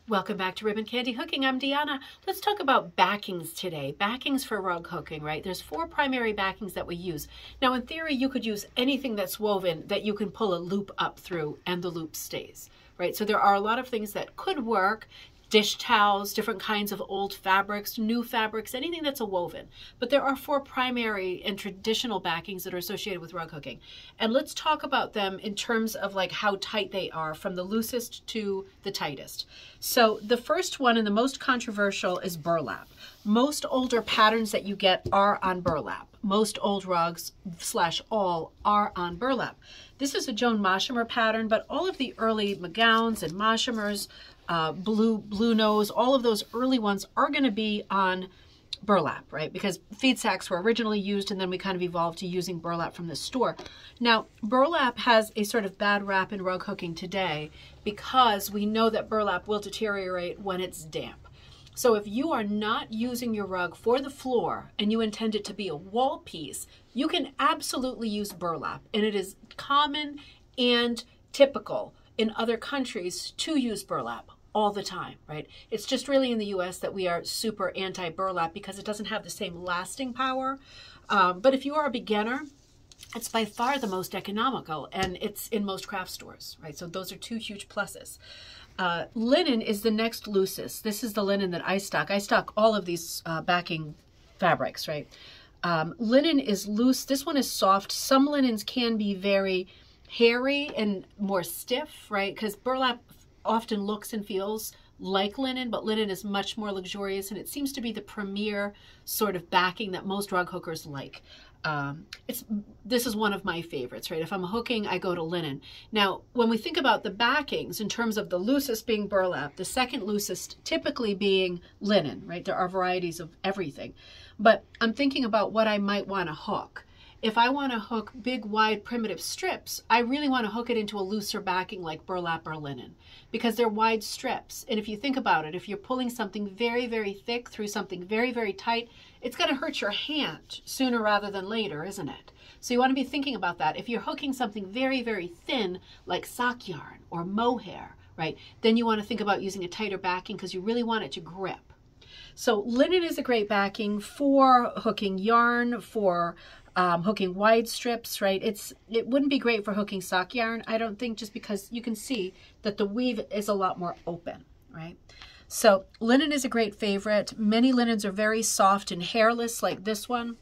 Welcome back to Ribbon Candy Hooking. I'm Deanna. Let's talk about backings today. Backings for rug hooking, right? There's 4 primary backings that we use. Now, in theory, you could use anything that's woven that you can pull a loop up through and the loop stays, right? So there are a lot of things that could work. Dish towels, different kinds of old fabrics, new fabrics, anything that's a woven. But there are 4 primary and traditional backings that are associated with rug hooking. And let's talk about them in terms of like how tight they are, from the loosest to the tightest. So the first one and the most controversial is burlap. Most older patterns that you get are on burlap. Most old rugs / all are on burlap. This is a Joan Moshimer pattern, but all of the early McGowns and Moshimers, blue nose, all of those early ones are going to be on burlap, right? Because feed sacks were originally used, and then we kind of evolved to using burlap from the store. Now, burlap has a sort of bad rap in rug hooking today because we know that burlap will deteriorate when it's damp. So if you are not using your rug for the floor and you intend it to be a wall piece, you can absolutely use burlap. And it is common and typical in other countries to use burlap all the time, right? It's just really in the US that we are super anti-burlap because it doesn't have the same lasting power. But if you are a beginner, it's by far the most economical, and it's in most craft stores, right? So those are 2 huge pluses. Linen is the next loosest. This is the linen that I stock. I stock all of these backing fabrics, right? Linen is loose. This one is soft. Some linens can be very hairy and more stiff, right? Because burlap often looks and feels like linen, but linen is much more luxurious, and it seems to be the premier sort of backing that most rug hookers like. This is one of my favorites, right? If I'm hooking, I go to linen. Now, when we think about the backings in terms of the loosest being burlap, the second loosest typically being linen, right? There are varieties of everything, but I'm thinking about what I might want to hook. If I want to hook big, wide, primitive strips, I really want to hook it into a looser backing like burlap or linen because they're wide strips. And if you think about it, if you're pulling something very, very thick through something very, very tight, it's going to hurt your hand sooner rather than later, isn't it? So you want to be thinking about that. If you're hooking something very, very thin like sock yarn or mohair, right, then you want to think about using a tighter backing because you really want it to grip. So linen is a great backing for hooking yarn, for hooking wide strips, right? It wouldn't be great for hooking sock yarn, I don't think, just because you can see that the weave is a lot more open, right? So linen is a great favorite. Many linens are very soft and hairless like this one.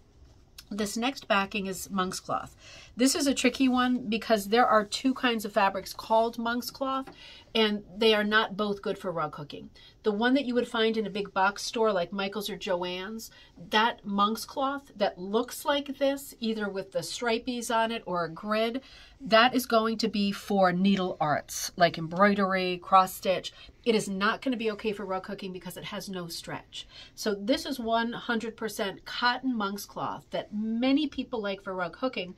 This next backing is monk's cloth. This is a tricky one because there are 2 kinds of fabrics called monk's cloth, and they are not both good for rug hooking. The one that you would find in a big box store like Michael's or Joann's, that monk's cloth that looks like this, either with the stripies on it or a grid, that is going to be for needle arts like embroidery, cross stitch. It is not going to be okay for rug hooking because it has no stretch. So this is 100% cotton monk's cloth that many people like for rug hooking.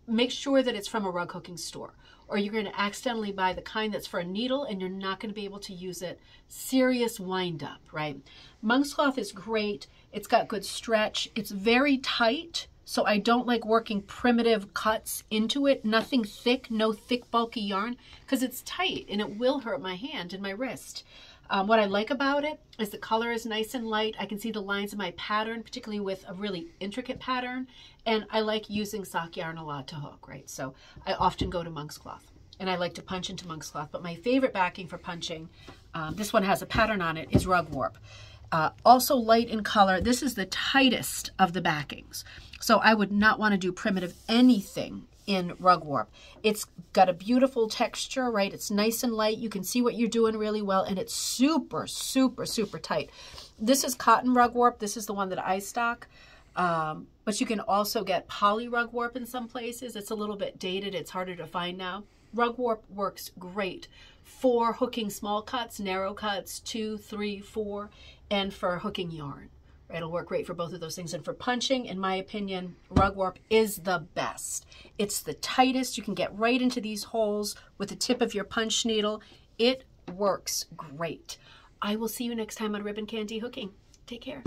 Make sure that it's from a rug hooking store, or you're going to accidentally buy the kind that's for a needle and you're not going to be able to use it. Serious wind up, right? Monk's cloth is great. It's got good stretch. It's very tight, so I don't like working primitive cuts into it. Nothing thick, no thick bulky yarn, because it's tight and it will hurt my hand and my wrist. What I like about it is the color is nice and light. I can see the lines of my pattern, particularly with a really intricate pattern. And I like using sock yarn a lot to hook, right? So I often go to monk's cloth, and I like to punch into monk's cloth. But my favorite backing for punching, this one has a pattern on it, is rug warp. Also light in color. This is the tightest of the backings. So I would not want to do primitive anything in rug warp. It's got a beautiful texture, right? It's nice and light. You can see what you're doing really well, and it's super, super, super tight. This is cotton rug warp. This is the one that I stock. But you can also get poly rug warp in some places. It's a little bit dated. It's harder to find now. Rug warp works great for hooking small cuts, narrow cuts, 2, 3, 4, and for hooking yarn. It'll work great for both of those things. And for punching, in my opinion, rug warp is the best. It's the tightest. You can get right into these holes with the tip of your punch needle. It works great. I will see you next time on Ribbon Candy Hooking. Take care.